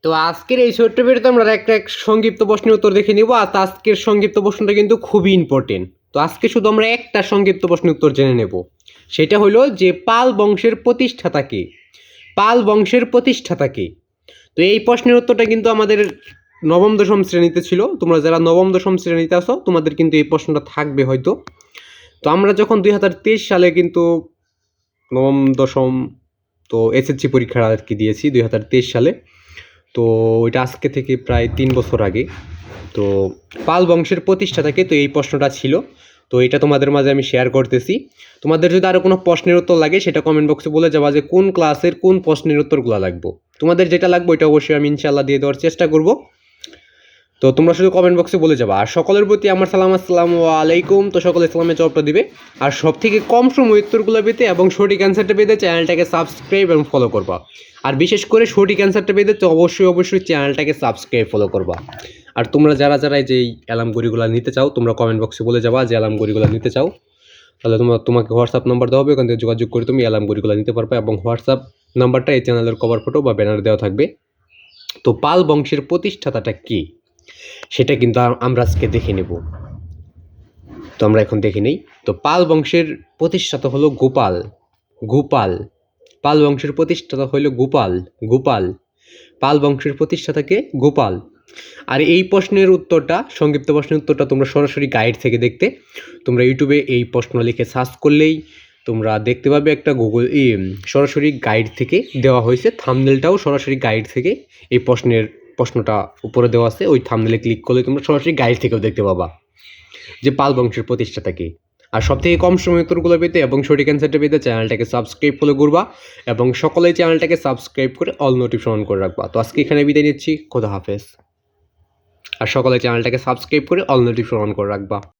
তো আজকের এই ছোট্ট ভিডিওতে আমরা একটা সংক্ষিপ্ত প্রশ্নের উত্তর দেখে নিব। আর আজকের সংক্ষিপ্ত প্রশ্নটা কিন্তু খুবই ইম্পর্টেন্ট। তো আজকে শুধু আমরা একটা সংক্ষিপ্ত প্রশ্নের উত্তর জেনে নেব। সেটা হলো যে পাল বংশের প্রতিষ্ঠাতা কে? পাল বংশের প্রতিষ্ঠাতা কে? তো এই প্রশ্নের উত্তরটা কিন্তু আমাদের নবম দশম শ্রেণীতে ছিল। তোমরা যারা নবম দশম শ্রেণীতে আসো তোমাদের কিন্তু এই প্রশ্নটা থাকবে হয়তো। তো আমরা যখন 2023 সালে কিন্তু নবম দশম তো এসএসসি পরীক্ষা আর কি দিয়েছি 2023 সালে। তো ওইটা আজকে থেকে প্রায় 3 বছর আগে। তো পাল বংশের প্রতিষ্ঠাতাকে, তো এই প্রশ্নটা ছিল। তো এটা তোমাদের মাঝে আমি শেয়ার করতেছি। তোমাদের যদি আরও কোনো প্রশ্নের উত্তর লাগে সেটা কমেন্ট বক্সে বলে যাবা যে কোন ক্লাসের কোন প্রশ্নের উত্তরগুলো লাগবে। তোমাদের যেটা লাগবে ওইটা অবশ্যই আমি ইনশাল্লাহ দিয়ে দেওয়ার চেষ্টা করব। তো তোমরা শুধু কমেন্ট বক্সে বলে যাবা। আর সকলের প্রতি আমার সালাম, আসসালামু আলাইকুম। তো সকলে ইসলামের জবাবটা দিবে। আর সব থেকে কম সময় উত্তরগুলো পেতে এবং সঠিক অ্যান্সারটা পেতে চ্যানেলটাকে সাবস্ক্রাইব এবং ফলো করবা। আর বিশেষ করে সঠিক অ্যান্সারটা পেতে তো অবশ্যই চ্যানেলটাকে সাবস্ক্রাইব ফলো করবা। আর তোমরা যারা যেই অ্যালার্ম ঘড়িগুলো নিতে চাও তোমরা কমেন্ট বক্সে বলে যাবা যে অ্যালার্ম ঘড়িগুলো নিতে চাও। তাহলে তোমাকে হোয়াটসঅ্যাপ নাম্বার দেওয়া হবে, ওখান থেকে যোগাযোগ করে তুমি অ্যালার্ম ঘড়িগুলো নিতে পারবে। এবং হোয়াটসঅ্যাপ নাম্বারটা এই চ্যানেলের কভার ফটো বা ব্যানার দেওয়া থাকবে। তো পাল বংশের প্রতিষ্ঠাতাটা কি সেটা কিন্তু আমরা আজকে দেখে নেব। তো আমরা এখন দেখে নেই। তো পাল বংশের প্রতিষ্ঠাতা হলো গোপাল। গোপাল পাল বংশের প্রতিষ্ঠাতা হলো গোপাল। গোপাল পাল বংশের প্রতিষ্ঠাতাকে গোপাল। আর এই প্রশ্নের উত্তরটা, সংক্ষিপ্ত প্রশ্নের উত্তরটা তোমরা সরাসরি গাইড থেকে দেখতে, তোমরা ইউটিউবে এই প্রশ্ন লিখে সার্চ করলেই তোমরা দেখতে পাবে একটা সরাসরি গাইড থেকে দেওয়া হয়েছে। থাম্বনেলটাও সরাসরি গাইড থেকে এই প্রশ্নটা উপরে দেওয়া আছে। ওই থাম্বনেলে ক্লিক করলে তোমরা সরাসরি গাইড থেকেও দেখতে পাবা যে পাল বংশের প্রতিষ্ঠাতা কে। আর সব থেকে কম সময় উত্তরগুলো পেতে এবং সঠিক অ্যান্সারটা পেতে চ্যানেলটাকে সাবস্ক্রাইব ফলো করবা এবং সকলেই চ্যানেলটাকে সাবস্ক্রাইব করে অল নোটিফিকেশন অন করে রাখবা। তো আজকে এখানে বিদায় নিচ্ছি। খোদা হাফেজ। আর সকলে চ্যানেলটাকে সাবস্ক্রাইব করে অল নোটিফিকেশন অন করে রাখবা।